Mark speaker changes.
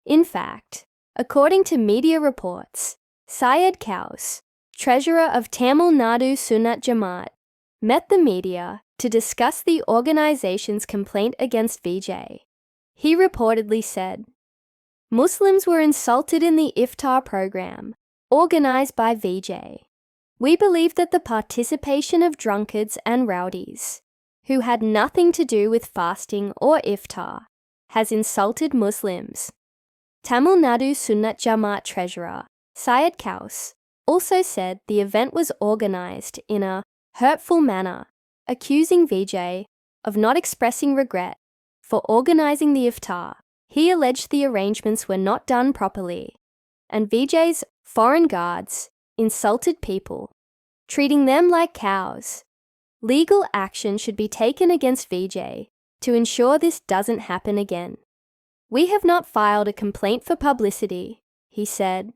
Speaker 1: In fact, according to media reports, Syed Kaus, treasurer of Tamil Nadu Sunnat Jamaat, met the media to discuss the organization's complaint against Vijay. He reportedly said, "Muslims were insulted in the iftar program, organized by Vijay. We believe that the participation of drunkards and rowdies, who had nothing to do with fasting or iftar, has insulted Muslims." Tamil Nadu Sunnat Jamaat treasurer Syed Kaus also said the event was organized in a hurtful manner, accusing Vijay of not expressing regret for organizing the iftar. He alleged the arrangements were not done properly, and Vijay's foreign guards insulted people, treating them like cows. Legal action should be taken against Vijay to ensure this doesn't happen again. "We have not filed a complaint for publicity," he said.